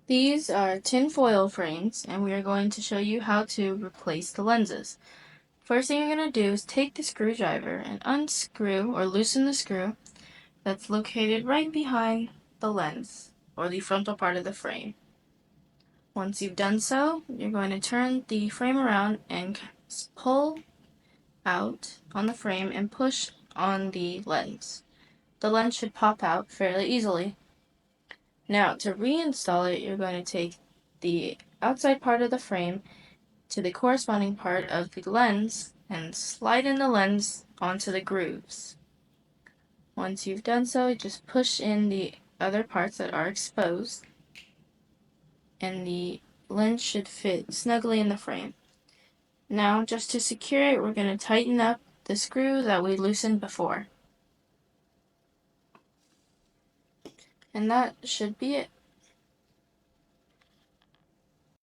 These are tinfoil frames, and we are going to show you how to replace the lenses. First thing you're going to do is take the screwdriver and unscrew or loosen the screw that's located right behind the lens, or the frontal part of the frame. Once you've done so, you're going to turn the frame around and pull out on the frame and push on the lens. The lens should pop out fairly easily. Now, to reinstall it, you're going to take the outside part of the frame to the corresponding part of the lens and slide in the lens onto the grooves. Once you've done so, just push in the other parts that are exposed, and the lens should fit snugly in the frame. Now, just to secure it, we're going to tighten up the screw that we loosened before. And that should be it.